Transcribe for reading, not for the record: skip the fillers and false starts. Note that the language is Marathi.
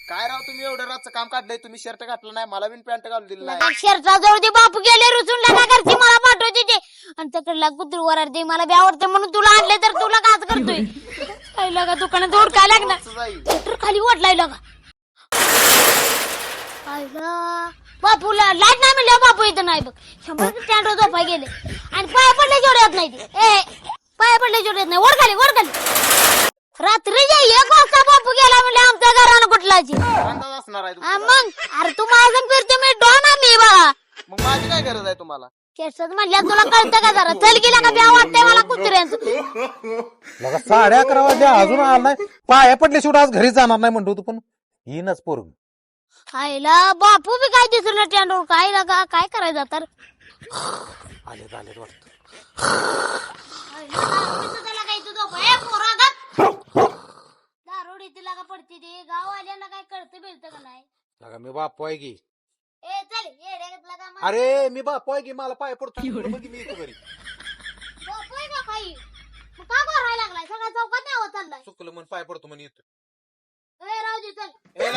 काय राव तुम्ही एवढं रातचं काम काढलंय, तुम्ही शर्ट घातलं नाही, मला बिन पॅन्ट घालून दिली नाही. शर्टा जवळ ते बापू गेले रुसून का करते मला पाठवते ते आणि तिकडला कुत्री वरडते मला बी आवडते म्हणून तुला आणले तर तुला काच करतोय. काय लगा दुकानात ओढ काय लागणार जाईल तर खाली ओढलाय लगा. बापूला लाईट नाही म्हणल्या बापू इथं नाही बघ 100 स्टँड झोपाय गेले आणि पाया पडल्या जेवढे येत नाही ते पाया पडल्या जेवढे येत नाही वर खाली रात्री 1 वाजता बापू गेला म्हणजे आमच्या घरानं कुठलाची अंदाज असणार आहे तुमचा. मग अरे तू माझं फिरते मी डॉन आहे मी बाळा मग माझी काय गरज आहे तुम्हाला? केसच म्हणल्या तुला कळतं का जरा चल गेला का ब्या वाटतंय मला कुत्र्यांचं. 11:30 वाजले अजून आला नाही. पाया पडले शेवट आज घरी जाणार नाही म्हणतो तू पण येईनच पोरग. खायला बापू बी काय दिसू ना स्टँडवर काय लगा काय करायचं तर आले वाटत. दारोडी तिला का पडते ते गाव आल्याला काय कळतं बिळतं का नाही. मी बाप आहे की. ए चल येड्यागतला का मग? अरे मी बाप आहे की मला पाय पडतो मग मी येतो घरी. बापू आहे का काही मग का गोरायला लागलाय सगळ्या चौकात न्यावं चाललाय. चुकलं म्हणून पाय पडतो म्हणून येतो. ए राहू दे चल. ए,